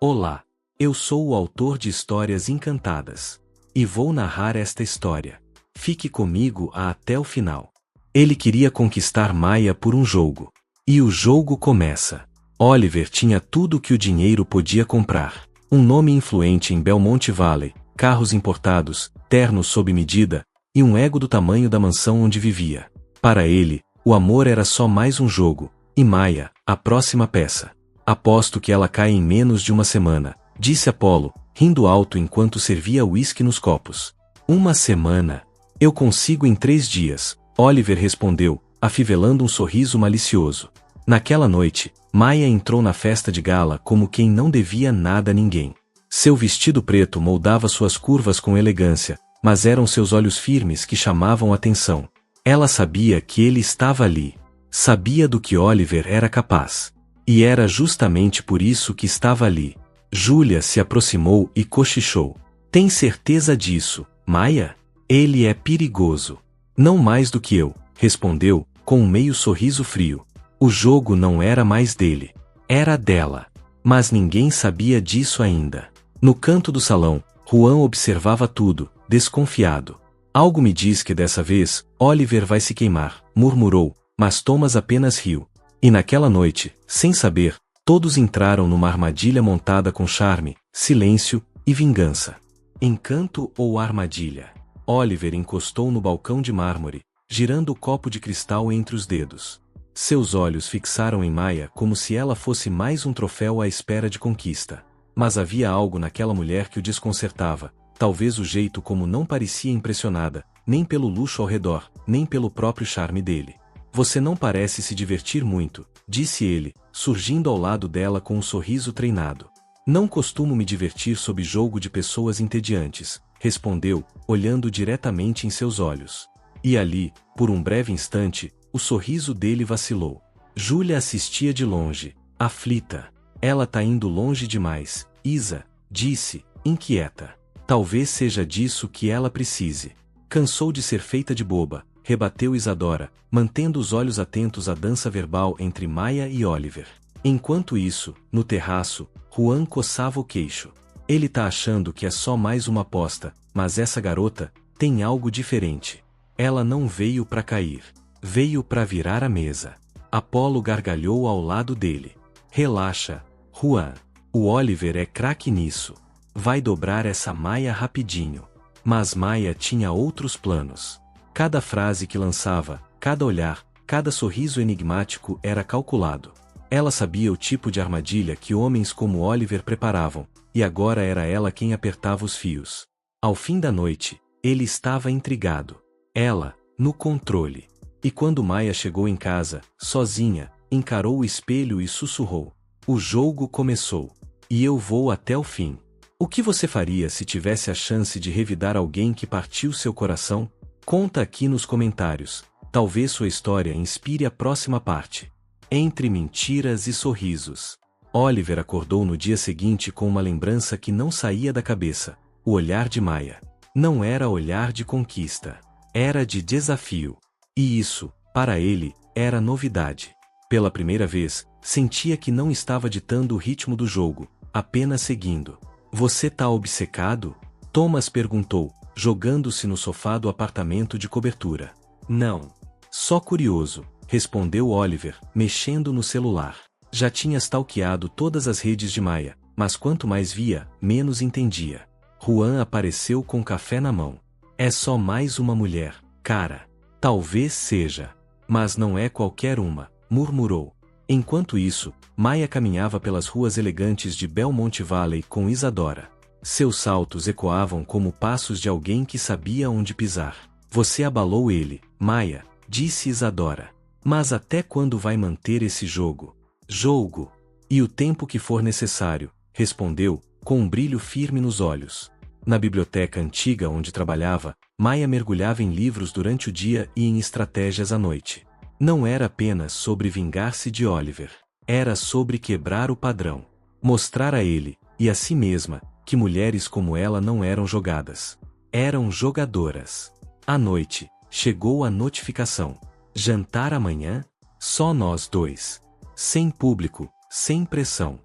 Olá, eu sou o autor de Histórias Encantadas. E vou narrar esta história. Fique comigo até o final. Ele queria conquistar Maya por um jogo. E o jogo começa. Oliver tinha tudo o que o dinheiro podia comprar. Um nome influente em Belmont Valley, carros importados, ternos sob medida, e um ego do tamanho da mansão onde vivia. Para ele, o amor era só mais um jogo, e Maya, a próxima peça. Aposto que ela cai em menos de uma semana, disse Apollo, rindo alto enquanto servia uísque nos copos. Uma semana? Eu consigo em 3 dias, Oliver respondeu, afivelando um sorriso malicioso. Naquela noite, Maya entrou na festa de gala como quem não devia nada a ninguém. Seu vestido preto moldava suas curvas com elegância, mas eram seus olhos firmes que chamavam a atenção. Ela sabia que ele estava ali. Sabia do que Oliver era capaz. E era justamente por isso que estava ali. Julia se aproximou e cochichou. Tem certeza disso, Maya? Ele é perigoso. Não mais do que eu, respondeu, com um meio sorriso frio. O jogo não era mais dele. Era dela. Mas ninguém sabia disso ainda. No canto do salão, Juan observava tudo, desconfiado. Algo me diz que dessa vez, Oliver vai se queimar, murmurou, mas Thomas apenas riu. E naquela noite, sem saber, todos entraram numa armadilha montada com charme, silêncio e vingança. Encanto ou armadilha? Oliver encostou no balcão de mármore, girando o copo de cristal entre os dedos. Seus olhos fixaram em Maya como se ela fosse mais um troféu à espera de conquista. Mas havia algo naquela mulher que o desconcertava, talvez o jeito como não parecia impressionada, nem pelo luxo ao redor, nem pelo próprio charme dele. Você não parece se divertir muito, disse ele, surgindo ao lado dela com um sorriso treinado. Não costumo me divertir sob jogo de pessoas entediantes, respondeu, olhando diretamente em seus olhos. E ali, por um breve instante, o sorriso dele vacilou. Julia assistia de longe, aflita. Ela tá indo longe demais, Isa, disse, inquieta. Talvez seja disso que ela precise. Cansou de ser feita de boba, rebateu Isadora, mantendo os olhos atentos à dança verbal entre Maya e Oliver. Enquanto isso, no terraço, Juan coçava o queixo. Ele tá achando que é só mais uma aposta, mas essa garota tem algo diferente. Ela não veio pra cair. Veio pra virar a mesa. Apollo gargalhou ao lado dele. Relaxa, Juan. O Oliver é craque nisso. Vai dobrar essa Maya rapidinho. Mas Maya tinha outros planos. Cada frase que lançava, cada olhar, cada sorriso enigmático era calculado. Ela sabia o tipo de armadilha que homens como Oliver preparavam, e agora era ela quem apertava os fios. Ao fim da noite, ele estava intrigado. Ela, no controle. E quando Maya chegou em casa, sozinha, encarou o espelho e sussurrou. O jogo começou. E eu vou até o fim. O que você faria se tivesse a chance de revidar alguém que partiu seu coração? Conta aqui nos comentários. Talvez sua história inspire a próxima parte. Entre mentiras e sorrisos. Oliver acordou no dia seguinte com uma lembrança que não saía da cabeça. O olhar de Maya. Não era olhar de conquista. Era de desafio. E isso, para ele, era novidade. Pela primeira vez, sentia que não estava ditando o ritmo do jogo, apenas seguindo. Você tá obcecado? Thomas perguntou, jogando-se no sofá do apartamento de cobertura. Não. Só curioso, respondeu Oliver, mexendo no celular. Já tinha stalkeado todas as redes de Maya, mas quanto mais via, menos entendia. Juan apareceu com café na mão. É só mais uma mulher, cara. Talvez seja. Mas não é qualquer uma, murmurou. Enquanto isso, Maya caminhava pelas ruas elegantes de Belmont Valley com Isadora. Seus saltos ecoavam como passos de alguém que sabia onde pisar. Você abalou ele, Maya, disse Isadora. Mas até quando vai manter esse jogo? Jogo. E o tempo que for necessário, respondeu, com um brilho firme nos olhos. Na biblioteca antiga onde trabalhava, Maya mergulhava em livros durante o dia e em estratégias à noite. Não era apenas sobre vingar-se de Oliver. Era sobre quebrar o padrão. Mostrar a ele, e a si mesma, que mulheres como ela não eram jogadas. Eram jogadoras. À noite, chegou a notificação. Jantar amanhã? Só nós dois. Sem público, sem pressão.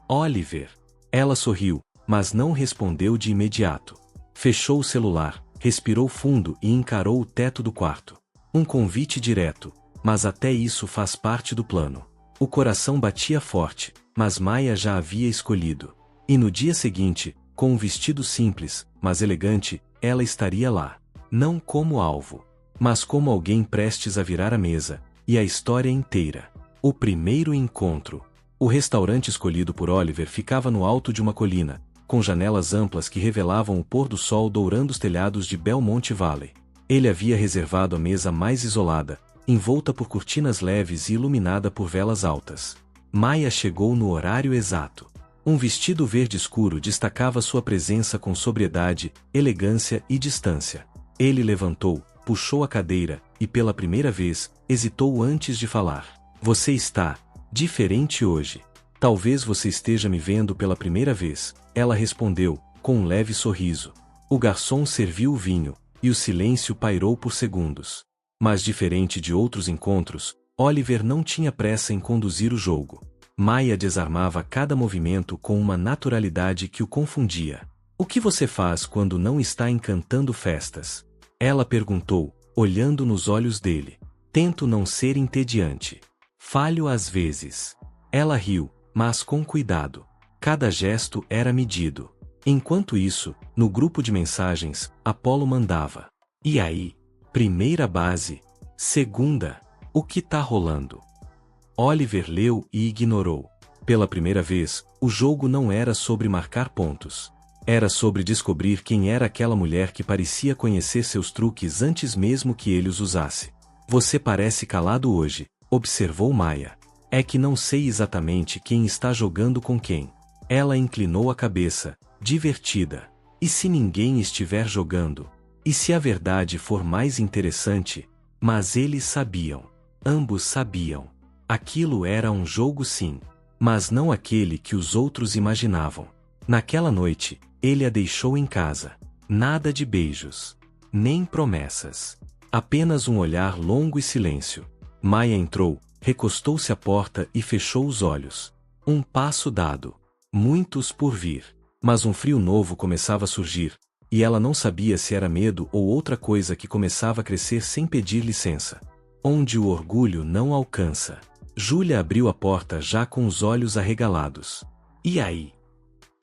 Oliver. Ela sorriu, mas não respondeu de imediato. Fechou o celular, respirou fundo e encarou o teto do quarto. Um convite direto, mas até isso faz parte do plano. O coração batia forte, mas Maia já havia escolhido. E no dia seguinte, com um vestido simples, mas elegante, ela estaria lá. Não como alvo, mas como alguém prestes a virar a mesa, e a história inteira. O primeiro encontro. O restaurante escolhido por Oliver ficava no alto de uma colina, com janelas amplas que revelavam o pôr do sol dourando os telhados de Belmont Valley. Ele havia reservado a mesa mais isolada, envolta por cortinas leves e iluminada por velas altas. Maia chegou no horário exato. Um vestido verde escuro destacava sua presença com sobriedade, elegância e distância. Ele levantou, puxou a cadeira, e pela primeira vez, hesitou antes de falar. Você está diferente hoje. Talvez você esteja me vendo pela primeira vez, ela respondeu, com um leve sorriso. O garçom serviu o vinho, e o silêncio pairou por segundos. Mas diferente de outros encontros, Oliver não tinha pressa em conduzir o jogo. Maia desarmava cada movimento com uma naturalidade que o confundia. O que você faz quando não está encantando festas? Ela perguntou, olhando nos olhos dele. Tento não ser entediante. Falho às vezes. Ela riu, mas com cuidado. Cada gesto era medido. Enquanto isso, no grupo de mensagens, Apollo mandava. E aí? Primeira base. Segunda. O que tá rolando? Oliver leu e ignorou. Pela primeira vez, o jogo não era sobre marcar pontos. Era sobre descobrir quem era aquela mulher que parecia conhecer seus truques antes mesmo que ele os usasse. Você parece calado hoje, observou Maia. É que não sei exatamente quem está jogando com quem. Ela inclinou a cabeça, divertida. E se ninguém estiver jogando? E se a verdade for mais interessante? Mas eles sabiam. Ambos sabiam. Aquilo era um jogo sim. Mas não aquele que os outros imaginavam. Naquela noite, ele a deixou em casa. Nada de beijos. Nem promessas. Apenas um olhar longo e silêncio. Maia entrou, recostou-se à porta e fechou os olhos. Um passo dado. Muitos por vir. Mas um frio novo começava a surgir, e ela não sabia se era medo ou outra coisa que começava a crescer sem pedir licença. Onde o orgulho não alcança. Júlia abriu a porta já com os olhos arregalados. E aí?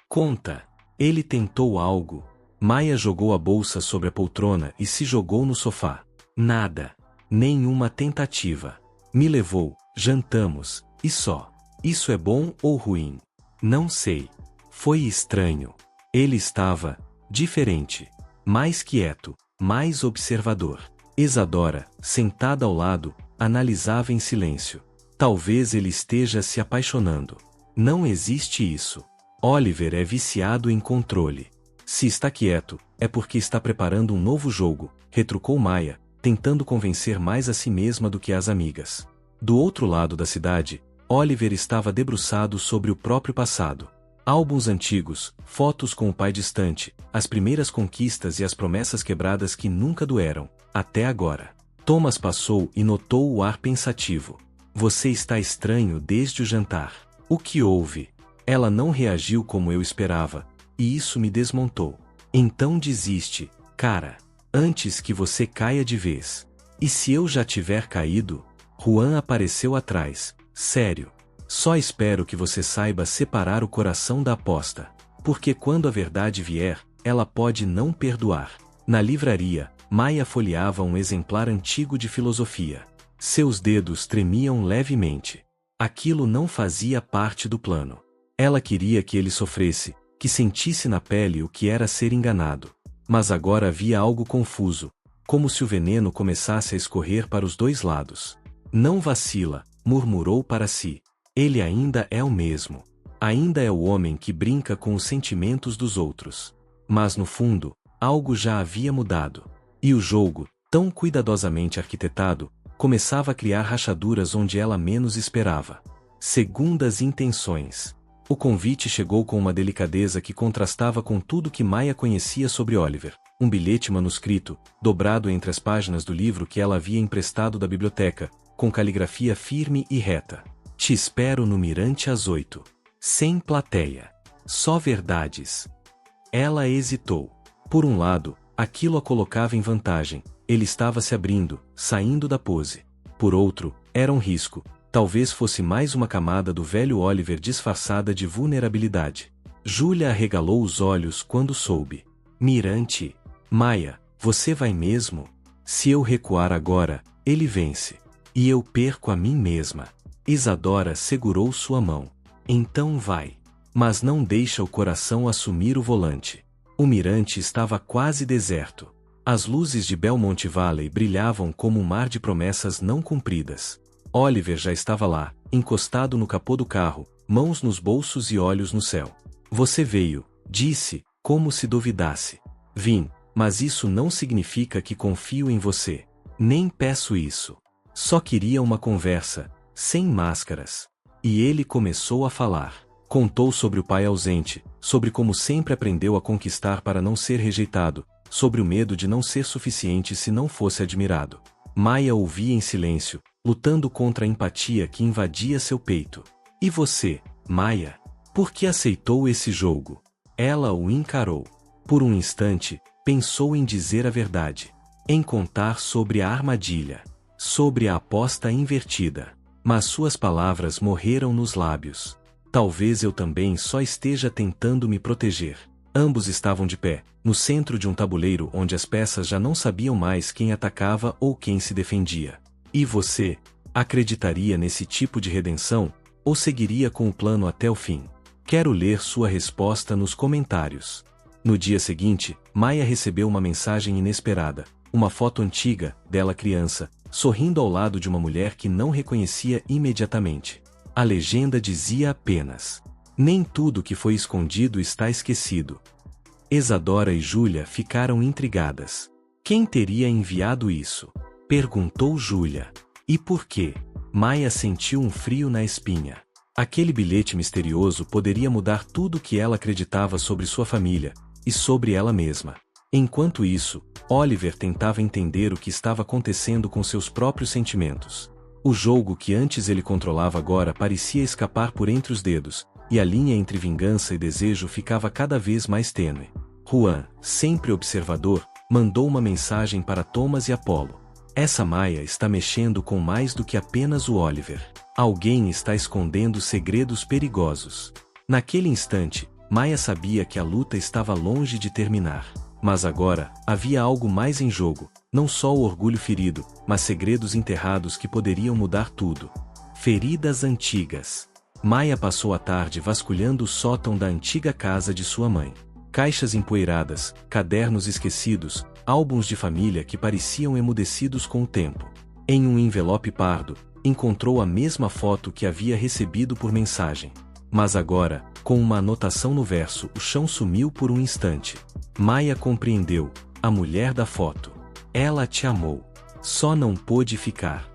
Conta. Ele tentou algo. Maia jogou a bolsa sobre a poltrona e se jogou no sofá. Nada. Nenhuma tentativa. Me levou, jantamos, e só. Isso é bom ou ruim? Não sei. Foi estranho. Ele estava diferente. Mais quieto, mais observador. Isadora, sentada ao lado, analisava em silêncio. Talvez ele esteja se apaixonando. Não existe isso. Oliver é viciado em controle. Se está quieto, é porque está preparando um novo jogo, retrucou Maia, tentando convencer mais a si mesma do que as amigas. Do outro lado da cidade, Oliver estava debruçado sobre o próprio passado. Álbuns antigos, fotos com o pai distante, as primeiras conquistas e as promessas quebradas que nunca doeram, até agora. Thomas passou e notou o ar pensativo. Você está estranho desde o jantar. O que houve? Ela não reagiu como eu esperava, e isso me desmontou. Então desiste, cara, antes que você caia de vez. E se eu já tiver caído? Juan apareceu atrás. Sério. Só espero que você saiba separar o coração da aposta. Porque quando a verdade vier, ela pode não perdoar. Na livraria, Maia folheava um exemplar antigo de filosofia. Seus dedos tremiam levemente. Aquilo não fazia parte do plano. Ela queria que ele sofresse, que sentisse na pele o que era ser enganado. Mas agora havia algo confuso, como se o veneno começasse a escorrer para os dois lados. Não vacila, murmurou para si. Ele ainda é o mesmo. Ainda é o homem que brinca com os sentimentos dos outros. Mas no fundo, algo já havia mudado. E o jogo, tão cuidadosamente arquitetado, começava a criar rachaduras onde ela menos esperava. Segundas intenções. O convite chegou com uma delicadeza que contrastava com tudo que Maia conhecia sobre Oliver. Um bilhete manuscrito, dobrado entre as páginas do livro que ela havia emprestado da biblioteca, com caligrafia firme e reta. Te espero no Mirante às 8. Sem plateia. Só verdades. Ela hesitou. Por um lado, aquilo a colocava em vantagem, ele estava se abrindo, saindo da pose. Por outro, era um risco, talvez fosse mais uma camada do velho Oliver disfarçada de vulnerabilidade. Júlia arregalou os olhos quando soube. Mirante. Maia, você vai mesmo? Se eu recuar agora, ele vence. E eu perco a mim mesma. Isadora segurou sua mão. Então vai. Mas não deixa o coração assumir o volante. O mirante estava quase deserto. As luzes de Belmont Valley brilhavam como um mar de promessas não cumpridas. Oliver já estava lá, encostado no capô do carro, mãos nos bolsos e olhos no céu. Você veio, disse, como se duvidasse. Vim, mas isso não significa que confio em você. Nem peço isso. Só queria uma conversa, sem máscaras. E ele começou a falar. Contou sobre o pai ausente, sobre como sempre aprendeu a conquistar para não ser rejeitado, sobre o medo de não ser suficiente se não fosse admirado. Maia ouvia em silêncio, lutando contra a empatia que invadia seu peito. E você, Maia? Por que aceitou esse jogo? Ela o encarou. Por um instante, pensou em dizer a verdade. Em contar sobre a armadilha. Sobre a aposta invertida. Mas suas palavras morreram nos lábios. Talvez eu também só esteja tentando me proteger. Ambos estavam de pé, no centro de um tabuleiro onde as peças já não sabiam mais quem atacava ou quem se defendia. E você? Acreditaria nesse tipo de redenção? Ou seguiria com o plano até o fim? Quero ler sua resposta nos comentários. No dia seguinte, Maia recebeu uma mensagem inesperada. Uma foto antiga, dela criança, sorrindo ao lado de uma mulher que não reconhecia imediatamente. A legenda dizia apenas: nem tudo que foi escondido está esquecido. Isadora e Júlia ficaram intrigadas. Quem teria enviado isso? Perguntou Júlia. E por quê? Maia sentiu um frio na espinha. Aquele bilhete misterioso poderia mudar tudo o que ela acreditava sobre sua família, e sobre ela mesma. Enquanto isso, Oliver tentava entender o que estava acontecendo com seus próprios sentimentos. O jogo que antes ele controlava agora parecia escapar por entre os dedos, e a linha entre vingança e desejo ficava cada vez mais tênue. Juan, sempre observador, mandou uma mensagem para Thomas e Apollo. Essa Maia está mexendo com mais do que apenas o Oliver. Alguém está escondendo segredos perigosos. Naquele instante, Maia sabia que a luta estava longe de terminar. Mas agora, havia algo mais em jogo, não só o orgulho ferido, mas segredos enterrados que poderiam mudar tudo. Feridas antigas. Maia passou a tarde vasculhando o sótão da antiga casa de sua mãe. Caixas empoeiradas, cadernos esquecidos, álbuns de família que pareciam emudecidos com o tempo. Em um envelope pardo, encontrou a mesma foto que havia recebido por mensagem. Mas agora, com uma anotação no verso, o chão sumiu por um instante. Maia compreendeu, a mulher da foto. Ela te amou. Só não pôde ficar.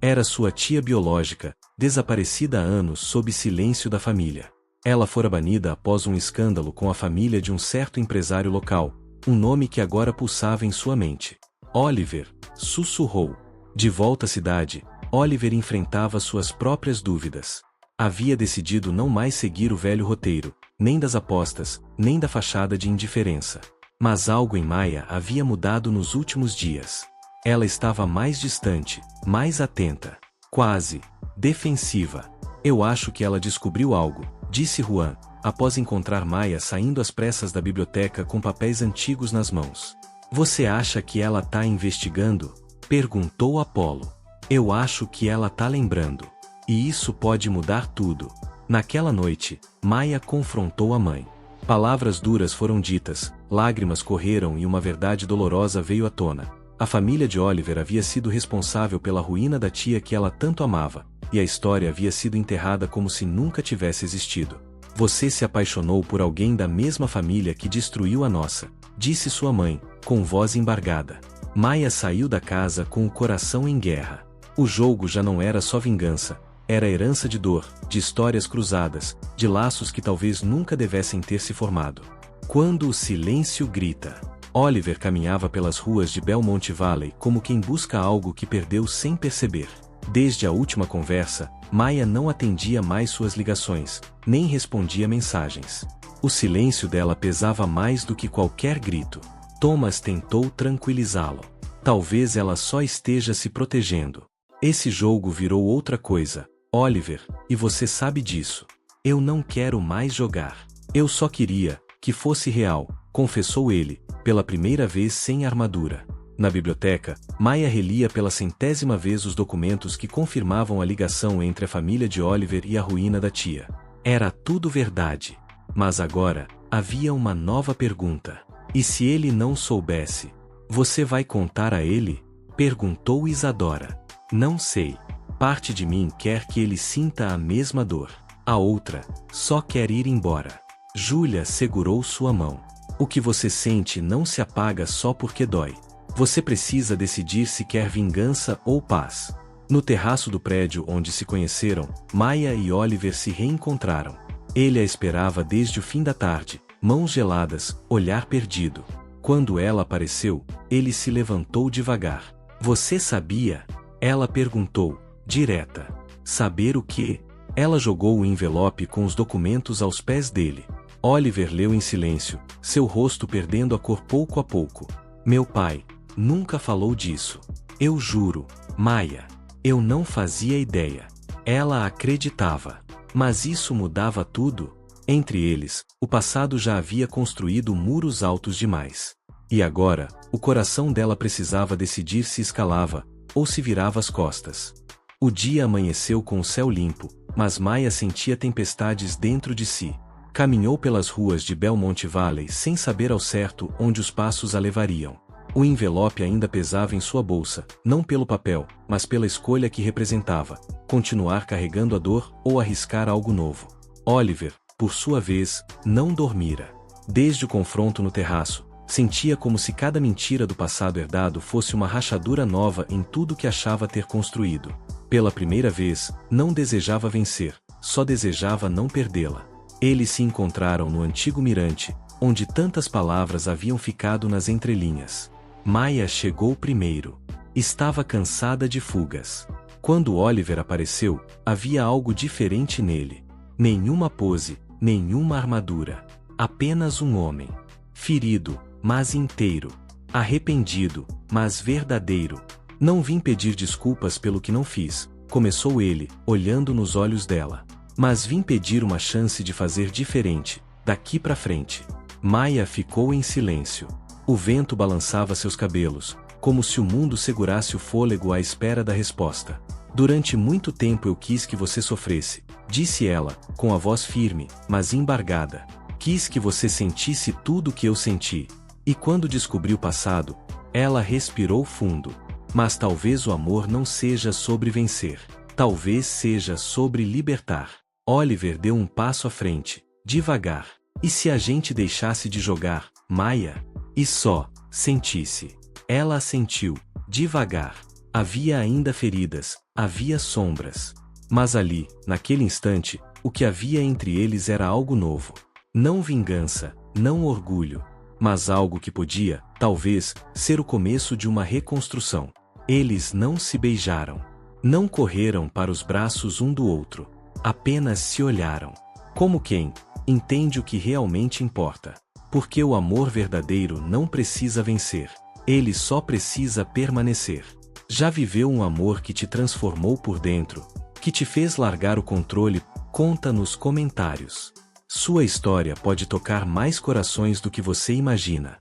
Era sua tia biológica, desaparecida há anos sob silêncio da família. Ela fora banida após um escândalo com a família de um certo empresário local, um nome que agora pulsava em sua mente. Oliver, sussurrou. De volta à cidade, Oliver enfrentava suas próprias dúvidas. Havia decidido não mais seguir o velho roteiro, nem das apostas, nem da fachada de indiferença. Mas algo em Maia havia mudado nos últimos dias. Ela estava mais distante, mais atenta, quase defensiva. Eu acho que ela descobriu algo, disse Juan, após encontrar Maia saindo às pressas da biblioteca com papéis antigos nas mãos. Você acha que ela tá investigando? Perguntou Apollo. Eu acho que ela tá lembrando. E isso pode mudar tudo. Naquela noite, Maia confrontou a mãe. Palavras duras foram ditas, lágrimas correram e uma verdade dolorosa veio à tona. A família de Oliver havia sido responsável pela ruína da tia que ela tanto amava, e a história havia sido enterrada como se nunca tivesse existido. Você se apaixonou por alguém da mesma família que destruiu a nossa, disse sua mãe, com voz embargada. Maia saiu da casa com o coração em guerra. O jogo já não era só vingança. Era herança de dor, de histórias cruzadas, de laços que talvez nunca devessem ter se formado. Quando o silêncio grita. Oliver caminhava pelas ruas de Belmont Valley como quem busca algo que perdeu sem perceber. Desde a última conversa, Maia não atendia mais suas ligações, nem respondia mensagens. O silêncio dela pesava mais do que qualquer grito. Thomas tentou tranquilizá-lo. Talvez ela só esteja se protegendo. Esse jogo virou outra coisa, Oliver, e você sabe disso. Eu não quero mais jogar. Eu só queria que fosse real, confessou ele, pela primeira vez sem armadura. Na biblioteca, Maya relia pela 100ª vez os documentos que confirmavam a ligação entre a família de Oliver e a ruína da tia. Era tudo verdade. Mas agora, havia uma nova pergunta. E se ele não soubesse? Você vai contar a ele? Perguntou Isadora. Não sei. Parte de mim quer que ele sinta a mesma dor. A outra, só quer ir embora. Júlia segurou sua mão. O que você sente não se apaga só porque dói. Você precisa decidir se quer vingança ou paz. No terraço do prédio onde se conheceram, Maya e Oliver se reencontraram. Ele a esperava desde o fim da tarde, mãos geladas, olhar perdido. Quando ela apareceu, ele se levantou devagar. Você sabia? Ela perguntou, direta. Saber o quê? Ela jogou o envelope com os documentos aos pés dele. Oliver leu em silêncio, seu rosto perdendo a cor pouco a pouco. Meu pai nunca falou disso. Eu juro, Maya. Eu não fazia ideia. Ela acreditava. Mas isso mudava tudo. Entre eles, o passado já havia construído muros altos demais. E agora, o coração dela precisava decidir se escalava, ou se virava as costas. O dia amanheceu com o céu limpo, mas Maya sentia tempestades dentro de si. Caminhou pelas ruas de Belmont Valley sem saber ao certo onde os passos a levariam. O envelope ainda pesava em sua bolsa, não pelo papel, mas pela escolha que representava, continuar carregando a dor ou arriscar algo novo. Oliver, por sua vez, não dormira. Desde o confronto no terraço, sentia como se cada mentira do passado herdado fosse uma rachadura nova em tudo que achava ter construído. Pela primeira vez, não desejava vencer, só desejava não perdê-la. Eles se encontraram no antigo mirante, onde tantas palavras haviam ficado nas entrelinhas. Maya chegou primeiro. Estava cansada de fugas. Quando Oliver apareceu, havia algo diferente nele. Nenhuma pose, nenhuma armadura. Apenas um homem. Ferido, mas inteiro. Arrependido, mas verdadeiro. Não vim pedir desculpas pelo que não fiz, começou ele, olhando nos olhos dela. Mas vim pedir uma chance de fazer diferente, daqui pra frente. Maya ficou em silêncio. O vento balançava seus cabelos, como se o mundo segurasse o fôlego à espera da resposta. Durante muito tempo eu quis que você sofresse, disse ela, com a voz firme, mas embargada. Quis que você sentisse tudo o que eu senti. E quando descobri o passado, ela respirou fundo. Mas talvez o amor não seja sobre vencer. Talvez seja sobre libertar. Oliver deu um passo à frente, devagar. E se a gente deixasse de jogar, Maya? E só sentisse. Ela assentiu, devagar. Havia ainda feridas, havia sombras. Mas ali, naquele instante, o que havia entre eles era algo novo. Não vingança, não orgulho. Mas algo que podia, talvez, ser o começo de uma reconstrução. Eles não se beijaram. Não correram para os braços um do outro. Apenas se olharam. Como quem entende o que realmente importa. Porque o amor verdadeiro não precisa vencer. Ele só precisa permanecer. Já viveu um amor que te transformou por dentro? Que te fez largar o controle? Conta nos comentários. Sua história pode tocar mais corações do que você imagina.